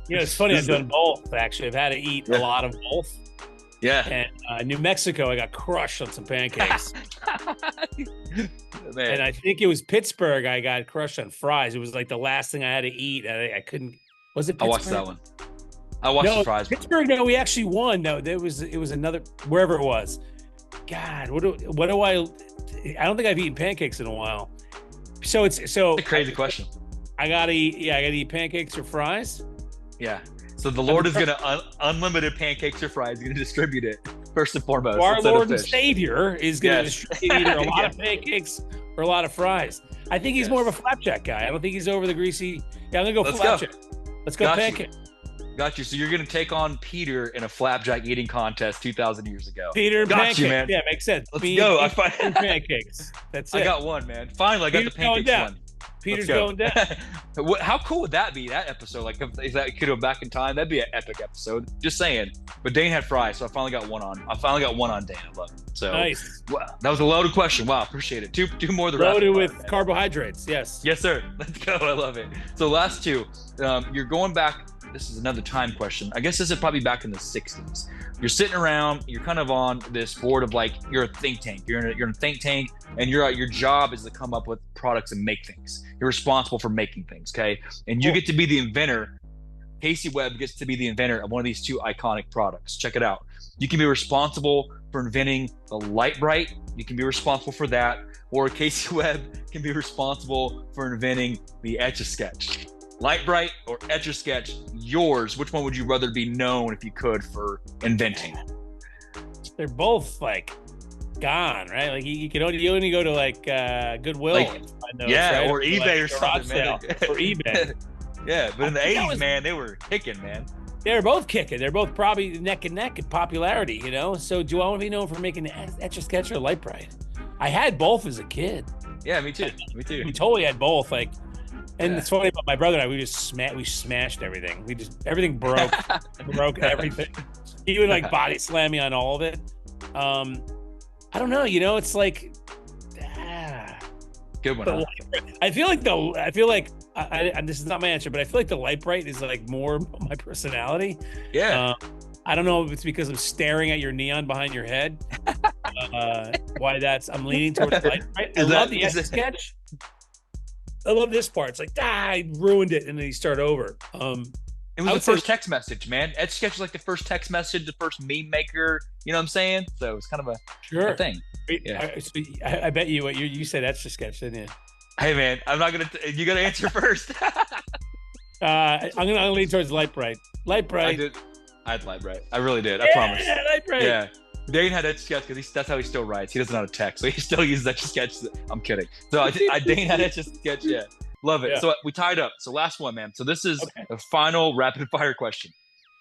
It's funny. I've done both. Actually, I've had to eat a lot of both. Yeah. And New Mexico, I got crushed on some pancakes. And I think it was Pittsburgh. I got crushed on fries. It was like the last thing I had to eat. I couldn't. Was it Pittsburgh? I watched that one. I watched the fries. Pittsburgh. No, we actually won. No, it was another, wherever it was. God, what do I don't think I've eaten pancakes in a while. So it's a crazy question. I gotta eat pancakes or fries. Yeah. So the Lord is gonna unlimited pancakes or fries. He's gonna distribute it first and foremost. Our Lord and Savior is gonna distribute either a lot of pancakes or a lot of fries. I think he's more of a flapjack guy. I don't think he's over the greasy. Yeah, I'm gonna go flapjack. Let's go pancake. Got you. So you're going to take on Peter in a flapjack eating contest 2,000 years ago. Peter and pancakes. You, man. Yeah, makes sense. Let's go. Pancakes. That's it. I got one, man. Finally, I got the pancakes one. Peter's going down. How cool would that be, that episode? Like, if that could go back in time, that'd be an epic episode. Just saying. But Dane had fries, so I finally got one on Dane. I love it. So, nice. Wow, that was a loaded question. Wow, appreciate it. Two more of the loaded with carbohydrates. Yes. Yes, sir. Let's go. I love it. So last two, you're going back. This is another time question. I guess this is probably back in the 60s. You're sitting around, you're kind of on this board of like, you're a think tank. You're in a think tank, and your job is to come up with products and make things. You're responsible for making things, okay? And you get to be the inventor. Casey Webb gets to be the inventor of one of these two iconic products. Check it out. You can be responsible for inventing the Light Bright. You can be responsible for that. Or Casey Webb can be responsible for inventing the Etch-a-Sketch. Light Bright or Etch-a-Sketch, yours. Which one would you rather be known, if you could, for inventing? They're both like gone, right? Like you only go to like Goodwill, like, those, right? Or like eBay or something, man. Or eBay. Yeah, but in the 80s, man, they were kicking, man. They're both kicking. They're both probably neck and neck in popularity, So do I want to be known for making the Etch-a-Sketch or Light Bright? I had both as a kid. Yeah, me too. Me too. We totally had both. Like, And Yeah. it's funny about my brother and I, we smashed everything. Everything broke, broke everything. He would like body slam me on all of it. Um, I don't know, it's like, ah, Good one, the huh? I feel like and this is not my answer, but I feel like the light bright is like more my personality. Yeah. Uh, I don't know if it's because I'm staring at your neon behind your head. Why I'm leaning towards light bright. I Is love that the is etch it? sketch. I love this part. It's like, I ruined it, and then you start over. It was I the would say first text message, man. Etch sketch was like the first text message, the first meme maker. You know what I'm saying? So it's kind of a sure. thing. Yeah. I bet you said that's the sketch, didn't you? Hey, man, I'm not gonna. You gotta answer first. I'm gonna lean towards light bright. Light I bright. did. I'd lie, right? I really did. I promise. Yeah, light bright. Yeah. Dane had etch sketch because that's how he still writes. He doesn't know how to text, so he still uses etch sketch. I'm kidding. So Dane had etch sketch. Yeah, love it. Yeah. So we tied up. So last one, man. So this is Okay. the final rapid fire question.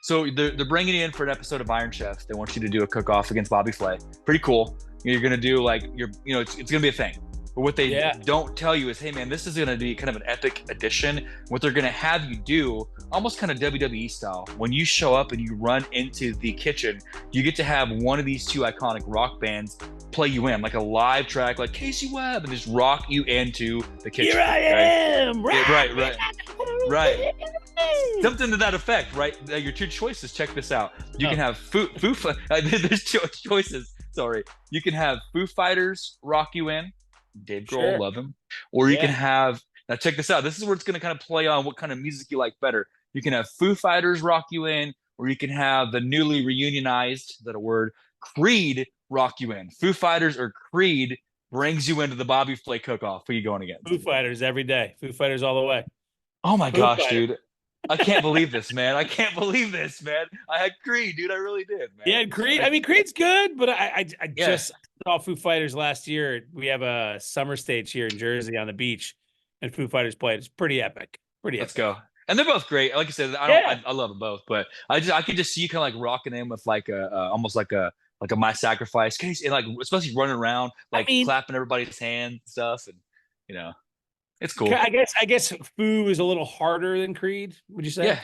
So they're bringing you in for an episode of Iron Chef. They want you to do a cook off against Bobby Flay. Pretty cool. You're gonna do like it's gonna be a thing. But what they don't tell you is, hey man, this is gonna be kind of an epic edition. What they're gonna have you do, almost kind of WWE style. When you show up and you run into the kitchen, you get to have one of these two iconic rock bands play you in, like a live track, like Casey Webb, and just rock you into the kitchen. Here I am. Right. Something to that effect, right? Your two choices. Check this out. You can have there's two choices. Sorry. You can have Foo Fighters rock you in. Dave Grohl, love him. Or you can have, now check this out. This is where it's going to kind of play on what kind of music you like better. You can have Foo Fighters rock you in, or you can have the newly reunionized, is that a word? Creed rock you in. Foo Fighters or Creed brings you into the Bobby Flay cook-off. Who are you going against? Foo Fighters every day. Foo Fighters all the way. Oh my gosh, dude. I can't believe this, man. I can't believe this, man. I had Creed, dude. I really did, man. Yeah, Creed. I mean, Creed's good, but I just saw Foo Fighters last year. We have a summer stage here in Jersey on the beach, and Foo Fighters played. It's pretty epic. Let's go. And they're both great. Like I said, I love them both, but I could just see you kind of like rocking in with like almost like a My Sacrifice case, and like especially running around like clapping everybody's hands and stuff, and it's cool. I guess Foo is a little harder than Creed. Would you say?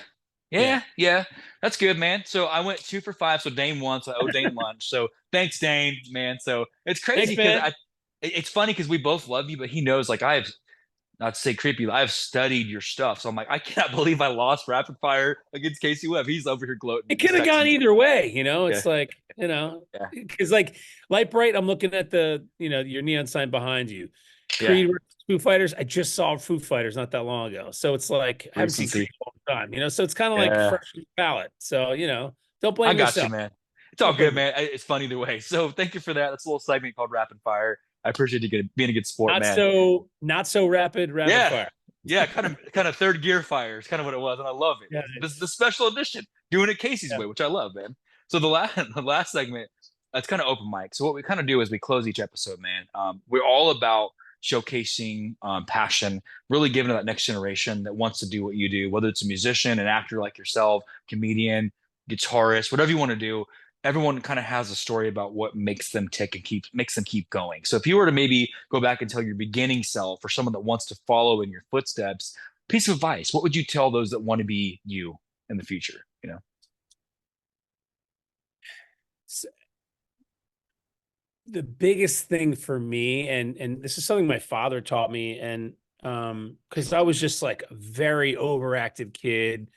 Yeah. That's good, man. So I went 2 for 5. So Dane won. So I owe Dane lunch. So thanks, Dane, man. So it's crazy because it's funny because we both love you, but he knows like I have, not to say creepy, I have studied your stuff. So I'm like, I cannot believe I lost rapid fire against Casey Webb. He's over here gloating. It could have gone either way, It's like, because like Light Bright, I'm looking at the, your neon sign behind you. Creed Foo Fighters. I just saw Foo Fighters not that long ago, so it's like I haven't seen Creed all the time, So it's kind of like fresh palate. So don't blame yourself. I got you, man. It's all good, man. It's fun either way. So thank you for that. That's a little segment called Rapid Fire. I appreciate you being a good sport, man. Not so rapid fire. Yeah, kind of third gear fire is kind of what it was, and I love it. This is the special edition, doing it Casey's way, which I love, man. So the last segment, it's kind of open mic. So what we kind of do is we close each episode, man. We're all about showcasing passion, really giving to that next generation that wants to do what you do, whether it's a musician, an actor like yourself, comedian, guitarist, whatever you want to do. Everyone kind of has a story about what makes them tick and makes them keep going. So if you were to maybe go back and tell your beginning self or someone that wants to follow in your footsteps, piece of advice, what would you tell those that want to be you in the future? The biggest thing for me, and this is something my father taught me, and because I was just like a very overactive kid,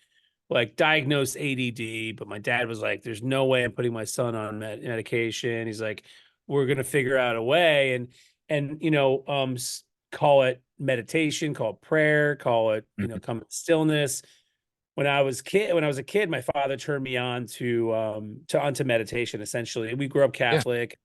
like diagnosed ADD, but my dad was like, there's no way I'm putting my son on medication. He's like, we're going to figure out a way. And call it meditation, call it prayer, call it, come stillness. When I was a kid, my father turned me on onto meditation. Essentially, we grew up Catholic.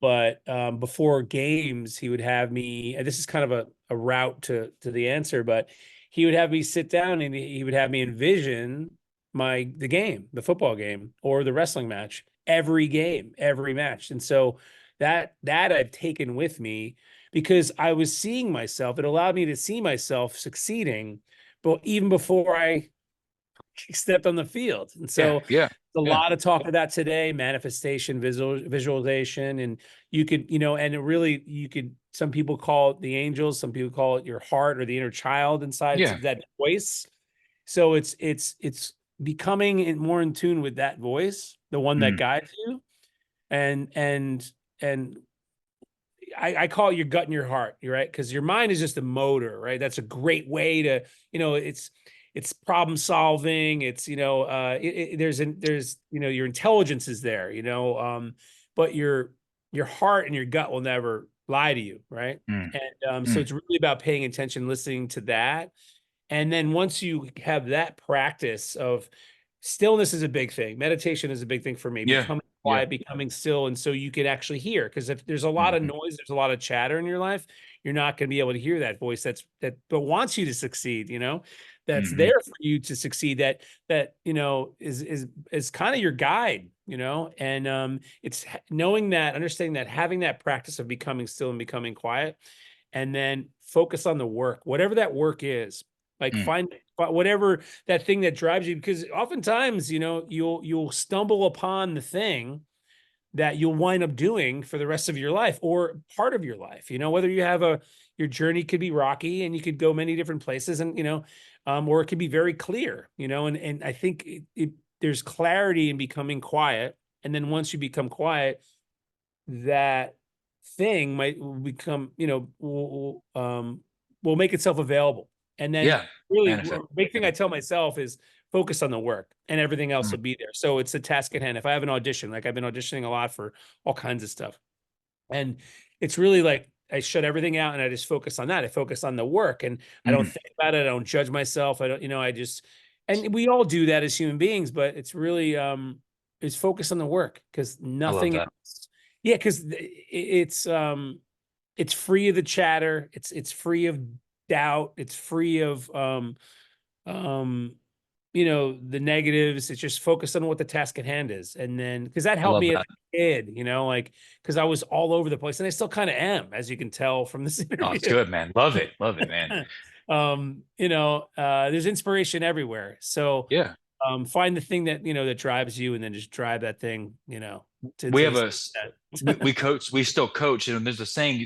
But before games, he would have me, and this is kind of a route to the answer, but he would have me sit down and he would have me envision the football game or the wrestling match, every game, every match. And so that I've taken with me because I was seeing myself. It allowed me to see myself succeeding, but even before I stepped on the field. And so a lot of talk of that today, manifestation, visualization, and you could, and it really, you could some people call it the angels, some people call it your heart or the inner child inside Yeah. that voice. So it's becoming more in tune with that voice, the one that Mm. guides you, and and I call it your gut and your heart. You're right, because your mind is just a motor, right? That's a great way to, it's problem solving. It's there's your intelligence is there, but your heart and your gut will never lie to you, right? Mm. And so Mm. it's really about paying attention, listening to that, and then once you have that practice of stillness is a big thing. Meditation is a big thing for me. Yeah. Becoming Yeah. quiet, becoming still. And so you can actually hear. Because if there's a lot of Hmm. noise, there's a lot of chatter in your life, you're not going to be able to hear that voice that wants you to succeed, that's Hmm. there for you to succeed, that is kind of your guide, and it's knowing that, understanding that, having that practice of becoming still and becoming quiet, and then focus on the work, whatever that work is. Like Mm. find whatever that thing that drives you, because oftentimes, you'll stumble upon the thing that you'll wind up doing for the rest of your life or part of your life. Whether you have your journey could be rocky and you could go many different places, and or it could be very clear, and I think there's clarity in becoming quiet. And then once you become quiet, that thing might become, will make itself available. And then Yeah. really, Manifest. big thing Yeah. I tell myself is focus on the work and everything else Mm. will be there. So it's a task at hand. If I have an audition, like I've been auditioning a lot for all kinds of stuff. And it's really like I shut everything out and I just focus on that. I focus on the work and I don't Mm. think about it. I don't judge myself. I don't, I just, and we all do that as human beings, but it's really, it's focus on the work because I love nothing that. else. Yeah. Cause it's free of the chatter. It's free of doubt. It's free of, um, the negatives. It's just focused on what the task at hand is. And then, because that I helped love me as that. a kid, like, because I was all over the place and I still kind of am, as you can tell from this Oh, it's interview. good, man. Love it. Love it, man. There's inspiration everywhere. So, Yeah. find the thing that, that drives you and then just drive that thing, We to have the, we coach, we still coach, and there's a saying,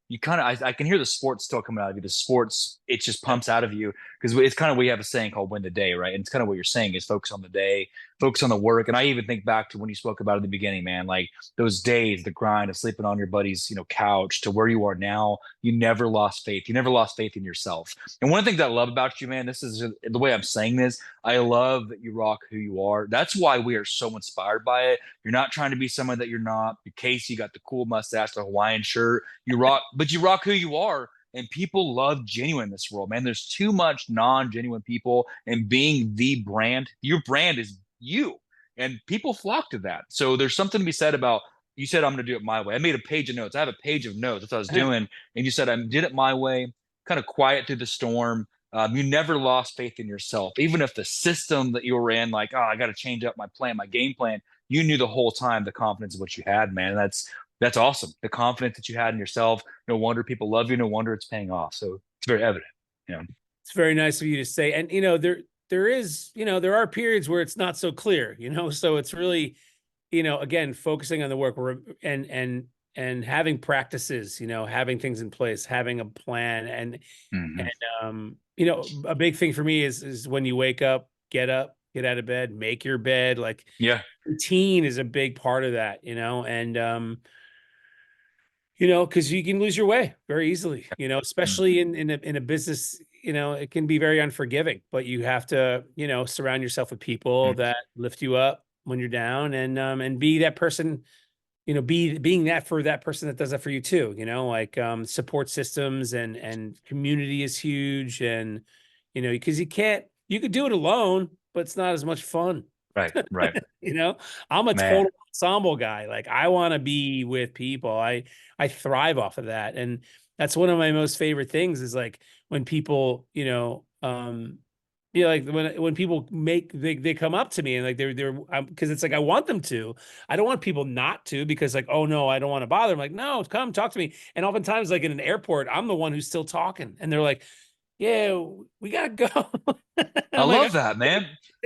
I can hear the sports still coming out of you. The sports, it just pumps out of you because it's kind of, we have a saying called win the day, right? And it's kind of what you're saying is focus on the day, focus on the work. And I even think back to when you spoke about at the beginning, man, like those days, the grind of sleeping on your buddy's, couch to where you are now, you never lost faith. You never lost faith in yourself. And one of the things I love about you, man, this is the way I'm saying this. I love that you rock who you are. That's why we are so inspired by it. You're not trying to be someone that you're not. Casey, you got the cool mustache, the Hawaiian shirt. You rock, but you rock who you are. And people love genuine in this world, man. There's too much non-genuine people, and being the brand, your brand is you. And people flock to that. So there's something to be said about, you said, I'm going to do it my way. I made a page of notes. I have a page of notes. That's what I was doing. And you said, I did it my way, kind of quiet through the storm. You never lost faith in yourself, even if the system that you were in, like, oh, I got to change up my plan, my game plan. You knew the whole time the confidence of what you had, man. And that's awesome. The confidence that you had in yourself. No wonder people love you. No wonder it's paying off. So it's very evident. It's very nice of you to say. And there are periods where it's not so clear, so it's really, again, focusing on the work and having practices, having things in place, having a plan. And Hmm. a big thing for me is when you wake up, get out of bed, make your bed. Like Yeah. routine is a big part of that, and because you can lose your way very easily, Mm. especially in a business, it can be very unforgiving, but you have to, surround yourself with people Mm. that lift you up when you're down, and be that person, being that for that person that does that for you too, like, support systems and community is huge. And, because you could do it alone, but it's not as much fun. Right. Right. You know, I'm a Man. total ensemble guy. Like I want to be with people. I thrive off of that. And that's one of my most favorite things is like when people, like when people they come up to me and like they're because it's like I want them to. I don't want people not to, because like, oh no, I don't want to bother. I'm like, no, come talk to me. And oftentimes, like in an airport, I'm the one who's still talking, and they're like, yeah, we gotta go. I I'm like, love that, man.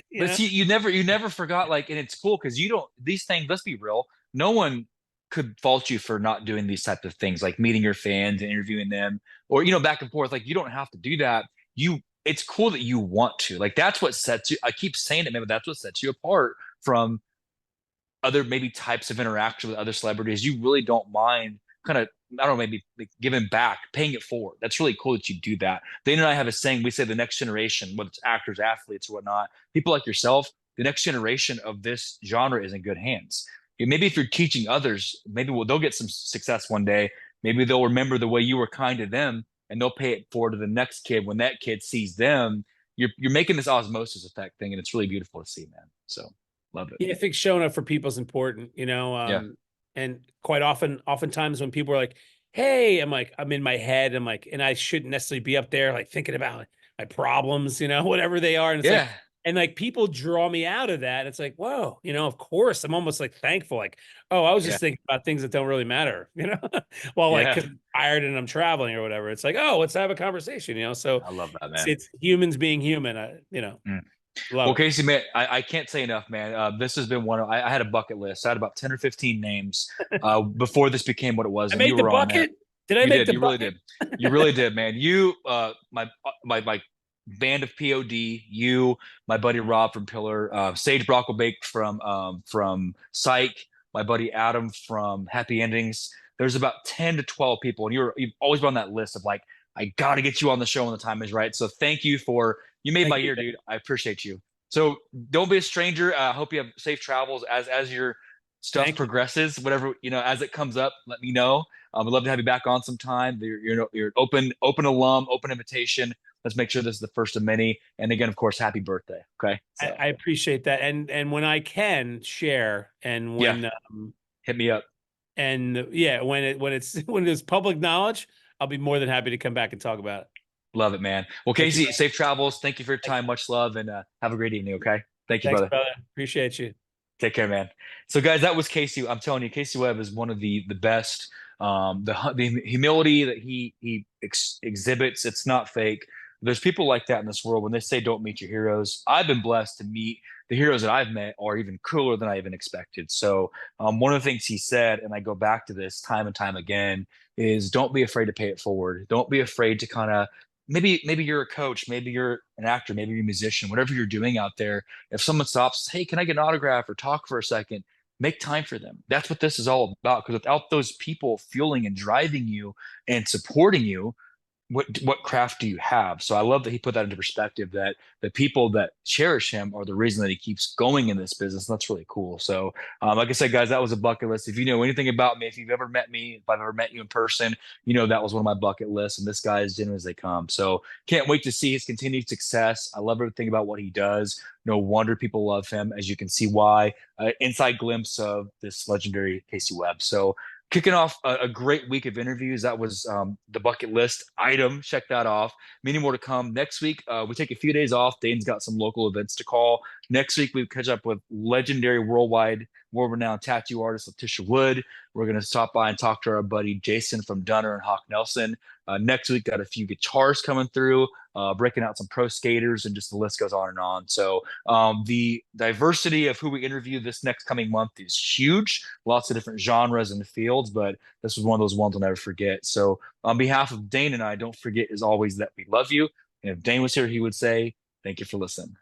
you But know, see, you never forgot, like, and it's cool because you don't, these things, let's be real. No one could fault you for not doing these types of things, like meeting your fans and interviewing them, or back and forth. Like you don't have to do that. It's cool that you want to. Like that's what sets you. I keep saying it, man, but that's what sets you apart from other maybe types of interaction with other celebrities. You really don't mind kind of, I don't know, maybe like giving back, paying it forward. That's really cool that you do that. Dana and I have a saying. We say the next generation, whether it's actors, athletes, or whatnot, people like yourself, the next generation of this genre is in good hands. Maybe if you're teaching others, maybe they'll get some success one day. Maybe they'll remember the way you were kind to them, and they'll pay it forward to the next kid. When that kid sees them, you're making this osmosis effect thing, and it's really beautiful to see, man. So love it. Yeah, I think showing up for people is important, Yeah. and quite oftentimes when people are like, "Hey," I'm like, I'm in my head, I'm like, and I shouldn't necessarily be up there like thinking about my problems, whatever they are, and it's like, Yeah. and like people draw me out of that. It's like, whoa, of course, I'm almost like thankful, like, oh, I was Yeah. just thinking about things that don't really matter, well, like Yeah. because I'm tired and I'm traveling or whatever. It's like, oh, let's have a conversation, So I love that, it's, man. it's humans being human, Mm. love Well, it. Casey, man, I can't say enough, man. This has been I had a bucket list. I had about 10 or 15 names before this became what it was, I and you made the were on there. bucket. Did I You make did. the You really bucket? did. You really did, man. You, my band of POD, you, my buddy Rob from Pillar, Sage Brocklebake from Psych, my buddy Adam from Happy Endings. There's about 10 to 12 people, and you've always been on that list of like, I got to get you on the show when the time is right. So thank you for you made my Thank you. year, dude. I appreciate you. So don't be a stranger. I hope you have safe travels as your stuff Thank you. progresses. Whatever as it comes up, let me know. We'd love to have you back on sometime. You're open alum, open invitation. Let's make sure this is the first of many. And again, of course, happy birthday. Okay, I, so I appreciate that. And when I can share and yeah, hit me up. and yeah, when it's public knowledge, I'll be more than happy to come back and talk about it. Love it, man. Well, Thank you, Casey, brother. safe travels. Thank you for your Thank time. Much love, and have a great evening. Okay, thank you, Thanks, brother. brother. Appreciate you. Take care, man. So, guys, that was Casey. I'm telling you, Casey Webb is one of the best. The humility that he exhibits, it's not fake. There's people like that in this world. When they say don't meet your heroes, I've been blessed to meet the heroes that I've met are even cooler than I even expected. So, one of the things he said, and I go back to this time and time again, is don't be afraid to pay it forward. Don't be afraid to kind of maybe you're a coach, maybe you're an actor, maybe you're a musician, whatever you're doing out there. If someone stops, hey, can I get an autograph or talk for a second? Make time for them. That's what this is all about. Because without those people fueling and driving you and supporting you, what craft do you have? So I love that he put that into perspective, that the people that cherish him are the reason that he keeps going in this business. That's really cool. So like I said, guys, that was a bucket list. If you know anything about me, if you've ever met me, if I've ever met you in person, that was one of my bucket lists, and this guy is genuine as they come. So can't wait to see his continued success. I love everything about what he does. No wonder people love him, as you can see why. Inside glimpse of this legendary Casey Webb. So kicking off a great week of interviews. That was the bucket list item. Check that off. Many more to come next week. We take a few days off. Dane's got some local events to call. Next week, we catch up with legendary worldwide, world-renowned tattoo artist Letitia Wood. We're going to stop by and talk to our buddy Jason from Dunner and Hawk Nelson. Next week, got a few guitars coming through, breaking out some pro skaters, and just the list goes on and on. So the diversity of who we interview this next coming month is huge. Lots of different genres and fields, but this was one of those ones I'll never forget. So on behalf of Dane and I, don't forget as always that we love you. And if Dane was here, he would say, thank you for listening.